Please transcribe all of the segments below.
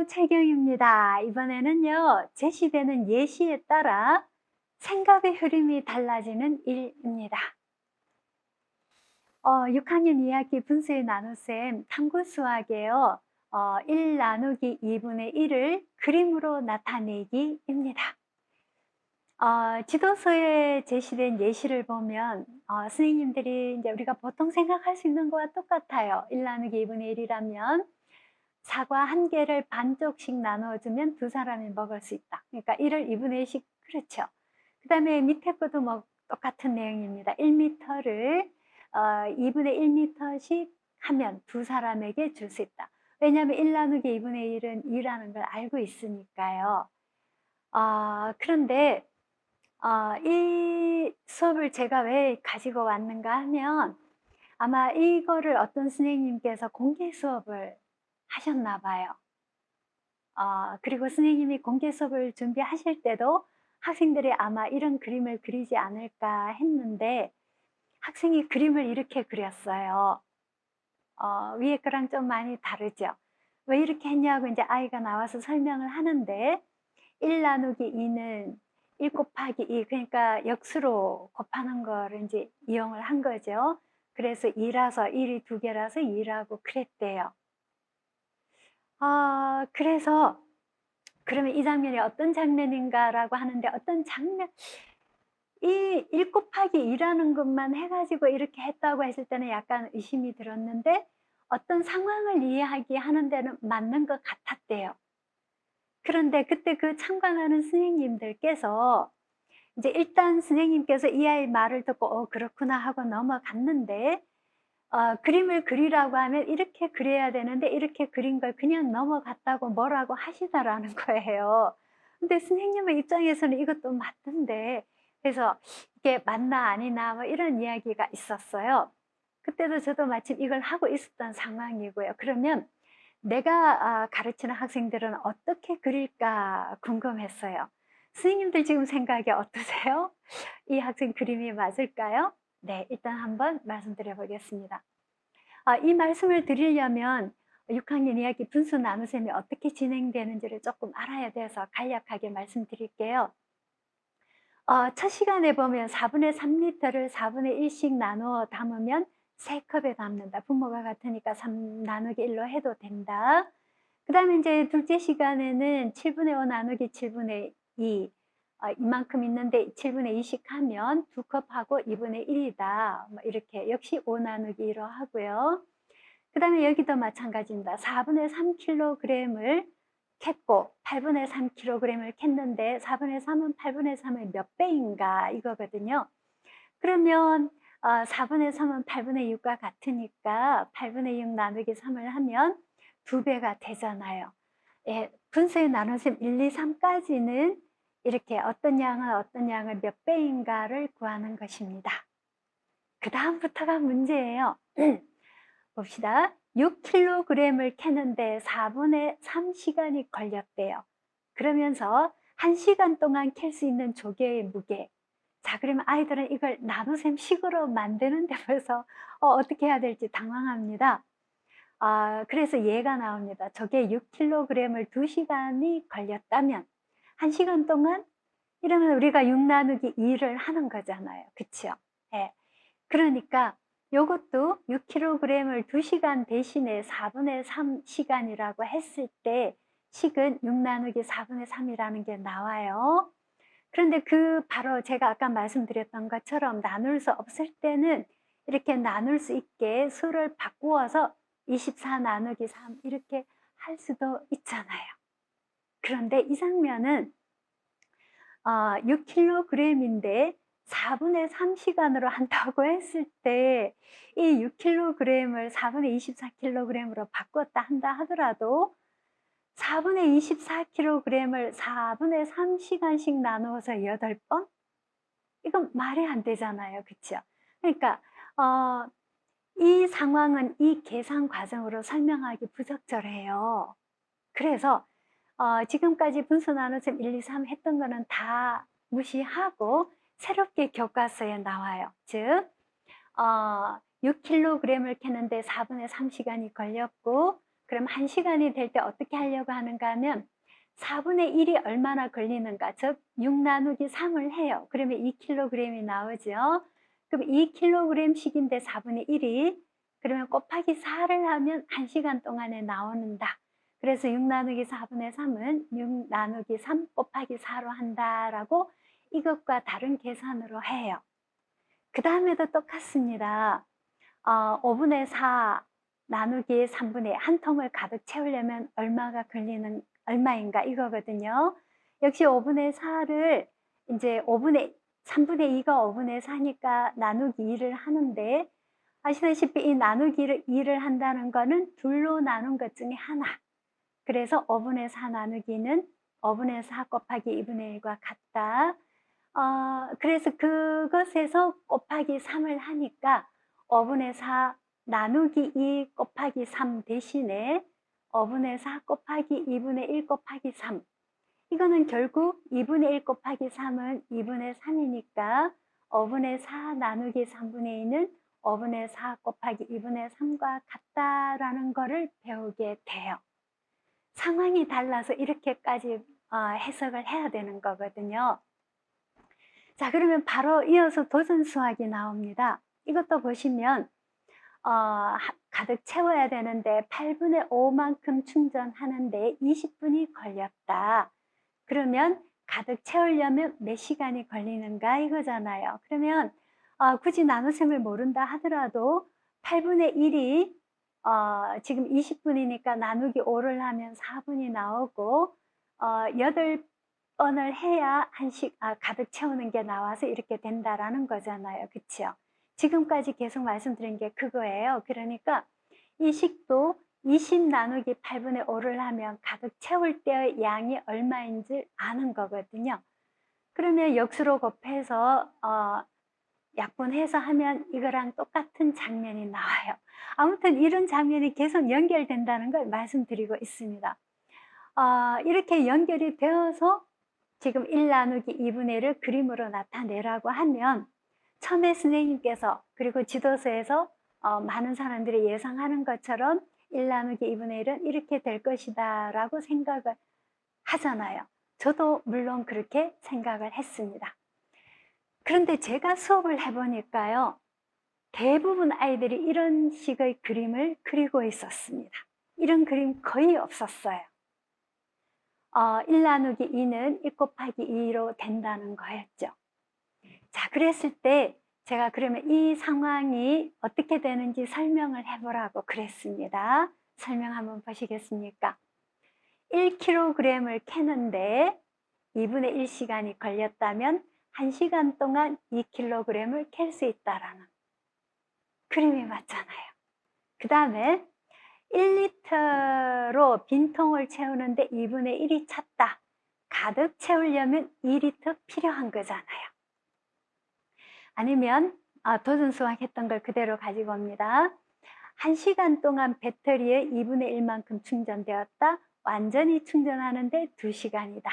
안녕, 최경입니다. 이번에는요, 제시되는 예시에 따라 생각의 흐름이 달라지는 일입니다. 6학년 2학기 분수의 나눗셈 탐구 수학이에요. 1 나누기 2분의 1을 그림으로 나타내기입니다. 지도서에 제시된 예시를 보면 선생님들이 이제 우리가 보통 생각할 수 있는 거와 똑같아요. 1 나누기 2분의 1이라면 사과 1개를 반쪽씩 나눠주면 2사람이 먹을 수 있다. 그러니까 1을 2분의 1씩, 그렇죠. 그 다음에 밑에 것도 뭐 똑같은 내용입니다. 1m를 2분의 1m씩 하면 2사람에게 줄 수 있다. 왜냐하면 1 나누기 2분의 1은 2라는 걸 알고 있으니까요. 그런데 이 수업을 제가 왜 가지고 왔는가 하면 아마 이거를 어떤 선생님께서 공개 수업을 하셨나 봐요. 그리고 선생님이 공개 수업을 준비하실 때도 학생들이 아마 이런 그림을 그리지 않을까 했는데 학생이 그림을 이렇게 그렸어요. 위에 거랑 좀 많이 다르죠. 왜 이렇게 했냐고 이제 아이가 나와서 설명을 하는데 1 나누기 2는 1 곱하기 2, 그러니까 역수로 곱하는 거를 이제 이용을 한 거죠. 그래서 2라서 1이 2개라서 2라고 그랬대요. 그래서 그러면 이 장면이 어떤 장면인가라고 하는데 어떤 장면, 이 1 곱하기 2라는 것만 해가지고 이렇게 했다고 했을 때는 약간 의심이 들었는데 어떤 상황을 이해하는 데는 맞는 것 같았대요. 그런데 그때 그 참관하는 선생님들께서 이제 일단 선생님께서 이 아이 말을 듣고 그렇구나 하고 넘어갔는데 그림을 그리라고 하면 이렇게 그려야 되는데 이렇게 그린 걸 그냥 넘어갔다고 뭐라고 하시더라는 거예요. 근데 선생님의 입장에서는 이것도 맞던데, 그래서 이게 맞나 아니나 뭐 이런 이야기가 있었어요. 그때도 저도 마침 이걸 하고 있었던 상황이고요. 그러면 내가 가르치는 학생들은 어떻게 그릴까 궁금했어요. 선생님들 지금 생각이 어떠세요? 이 학생 그림이 맞을까요? 네, 일단 한번 말씀드려 보겠습니다. 이 말씀을 드리려면 6학년 2학기 분수 나눗셈이 어떻게 진행되는지를 조금 알아야 돼서 간략하게 말씀드릴게요. 첫 시간에 보면 4분의 3리터를 4분의 1씩 나누어 담으면 3컵에 담는다. 분모가 같으니까 3 나누기 1로 해도 된다. 그 다음에 이제 둘째 시간에는 7분의 5 나누기 7분의 2, 이만큼 있는데 7분의 2씩 하면 2컵하고 2분의 1이다. 뭐 이렇게 역시 5 나누기 2로 하고요. 그 다음에 여기도 마찬가지입니다. 4분의 3kg을 캤고 8분의 3kg을 캤는데 4분의 3은 8분의 3의 몇 배인가 이거거든요. 그러면 4분의 3은 8분의 6과 같으니까 8분의 6 나누기 3을 하면 2배가 되잖아요. 예, 분수의 나눗셈 1, 2, 3까지는 이렇게 어떤 양을 몇 배인가를 구하는 것입니다. 그 다음부터가 문제예요. 봅시다. 6kg을 캐는데 4분의 3시간이 걸렸대요. 그러면서 1시간 동안 캘 수 있는 조개의 무게. 자, 그러면 아이들은 이걸 나눗셈 식으로 만드는데 벌써 어떻게 해야 될지 당황합니다. 그래서 예가 나옵니다. 저게 6kg을 2시간이 걸렸다면 1시간 동안 이러면 우리가 6 나누기 2를 하는 거잖아요. 그쵸? 예. 그러니까 요것도 6kg을 2시간 대신에 4분의 3시간이라고 했을 때 식은 6 나누기 4분의 3이라는 게 나와요. 그런데 바로 제가 아까 말씀드렸던 것처럼 나눌 수 없을 때는 이렇게 나눌 수 있게 수를 바꾸어서 24 나누기 3 이렇게 할 수도 있잖아요. 그런데 이 장면은 6kg인데 4분의 3시간으로 한다고 했을 때 이 6kg을 4분의 24kg으로 바꿨다 한다 하더라도 4분의 24kg을 4분의 3시간씩 나누어서 8번? 이건 말이 안 되잖아요. 그쵸? 그러니까 이 상황은 이 계산 과정으로 설명하기 부적절해요. 그래서 지금까지 분수 나눗셈 1, 2, 3 했던 거는 다 무시하고 새롭게 교과서에 나와요. 즉 6kg을 캐는데 4분의 3시간이 걸렸고 그럼 1시간이 될 때 어떻게 하려고 하는가 하면 4분의 1이 얼마나 걸리는가, 즉 6 나누기 3을 해요. 그러면 2kg이 나오죠. 그럼 2kg씩인데 4분의 1이, 그러면 곱하기 4를 하면 1시간 동안에 나오는다. 그래서 6 나누기 4분의 3은 6 나누기 3 곱하기 4로 한다라고 이것과 다른 계산으로 해요. 그 다음에도 똑같습니다. 5분의 4 나누기 3분의 한 통을 가득 채우려면 얼마인가 이거거든요. 역시 5분의 4를 이제 3분의 2가 5분의 4니까 나누기 2를 하는데, 아시다시피 이 나누기 2를 한다는 거는 둘로 나눈 것 중에 하나. 그래서 5분의 4 나누기는 5분의 4 곱하기 2분의 1과 같다. 그래서 그것에서 곱하기 3을 하니까 5분의 4 나누기 2 곱하기 3 대신에 5분의 4 곱하기 2분의 1 곱하기 3. 이거는 결국 2분의 1 곱하기 3은 2분의 3이니까 5분의 4 나누기 3분의 2는 5분의 4 곱하기 2분의 3과 같다라는 거를 배우게 돼요. 상황이 달라서 이렇게까지 해석을 해야 되는 거거든요. 자, 그러면 바로 이어서 도전 수학이 나옵니다. 이것도 보시면 가득 채워야 되는데 8분의 5만큼 충전하는데 20분이 걸렸다. 그러면 가득 채우려면 몇 시간이 걸리는가 이거잖아요. 그러면 굳이 나눗셈을 모른다 하더라도 8분의 1이 지금 20분이니까 나누기 5를 하면 4분이 나오고 8번을 해야 가득 채우는 게 나와서 이렇게 된다라는 거잖아요. 그렇죠? 지금까지 계속 말씀드린 게 그거예요. 그러니까 이 식도 20 나누기 8분의 5를 하면 가득 채울 때의 양이 얼마인지 아는 거거든요. 그러면 역수로 곱해서 약분해서 하면 이거랑 똑같은 장면이 나와요. 아무튼 이런 장면이 계속 연결된다는 걸 말씀드리고 있습니다. 이렇게 연결이 되어서 지금 1 나누기 2분의 1을 그림으로 나타내라고 하면 처음에 선생님께서 그리고 지도서에서 많은 사람들이 예상하는 것처럼 1 나누기 2분의 1은 이렇게 될 것이다 라고 생각을 하잖아요. 저도 물론 그렇게 생각을 했습니다. 그런데 제가 수업을 해보니까요, 대부분 아이들이 이런 식의 그림을 그리고 있었습니다. 이런 그림 거의 없었어요. 1 나누기 2는 1 곱하기 2로 된다는 거였죠. 자, 그랬을 때 제가 그러면 이 상황이 어떻게 되는지 설명을 해보라고 그랬습니다. 설명 한번 보시겠습니까? 1kg을 캐는데 2분의 1시간이 걸렸다면 1시간 동안 2kg을 캘 수 있다라는 그림이 맞잖아요. 그 다음에 1리터로 빈통을 채우는데 2분의 1이 찼다. 가득 채우려면 2리터 필요한 거잖아요. 아니면 도전 수학했던 걸 그대로 가지고 옵니다. 1시간 동안 배터리에 2분의 1만큼 충전되었다. 완전히 충전하는데 2시간이다.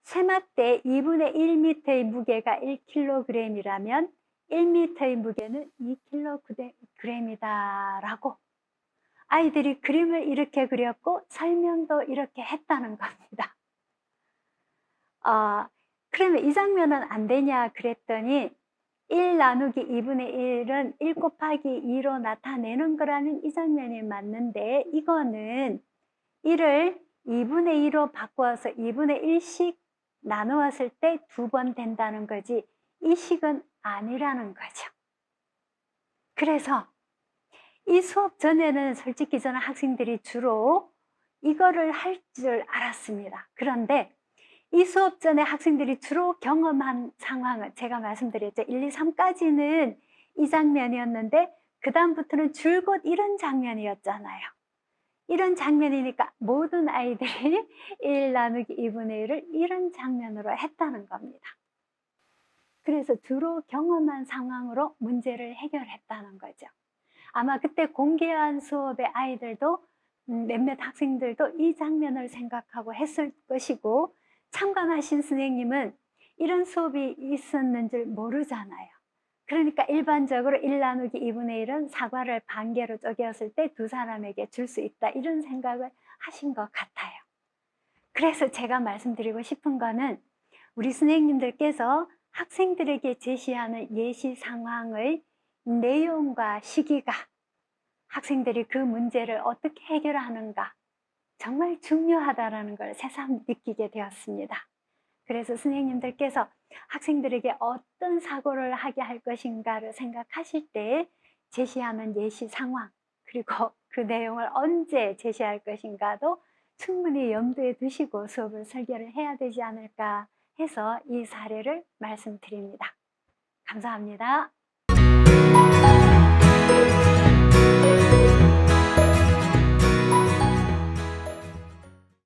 쇠막대 2분의 1m의 무게가 1kg이라면 1m의 무게는 2kg이다 라고 아이들이 그림을 이렇게 그렸고 설명도 이렇게 했다는 겁니다. 그러면 이 장면은 안 되냐 그랬더니 1 나누기 2분의 1은 1 곱하기 2로 나타내는 거라면 이 장면이 맞는데, 이거는 1을 2분의 2로 바꾸어서 2분의 1씩 나누었을 때 2번 된다는 거지 이 식은 아니라는 거죠. 그래서 이 수업 전에는 솔직히 저는 학생들이 주로 이거를 할 줄 알았습니다. 그런데 이 수업 전에 학생들이 주로 경험한 상황은 제가 말씀드렸죠. 1, 2, 3까지는 이 장면이었는데 그 다음부터는 줄곧 이런 장면이었잖아요. 이런 장면이니까 모든 아이들이 1 나누기 2분의 1을 이런 장면으로 했다는 겁니다. 그래서 주로 경험한 상황으로 문제를 해결했다는 거죠. 아마 그때 공개한 수업의 아이들도 몇몇 학생들도 이 장면을 생각하고 했을 것이고, 참관하신 선생님은 이런 수업이 있었는 줄 모르잖아요. 그러니까 일반적으로 1 나누기 2분의 1은 사과를 반 개로 쪼개었을 때 두 사람에게 줄 수 있다, 이런 생각을 하신 것 같아요. 그래서 제가 말씀드리고 싶은 거는 우리 선생님들께서 학생들에게 제시하는 예시 상황의 내용과 시기가 학생들이 그 문제를 어떻게 해결하는가 정말 중요하다라는 걸 새삼 느끼게 되었습니다. 그래서 선생님들께서 학생들에게 어떤 사고를 하게 할 것인가를 생각하실 때 제시하는 예시 상황, 그리고 그 내용을 언제 제시할 것인가도 충분히 염두에 두시고 수업을 설계를 해야 되지 않을까 해서 이 사례를 말씀드립니다. 감사합니다.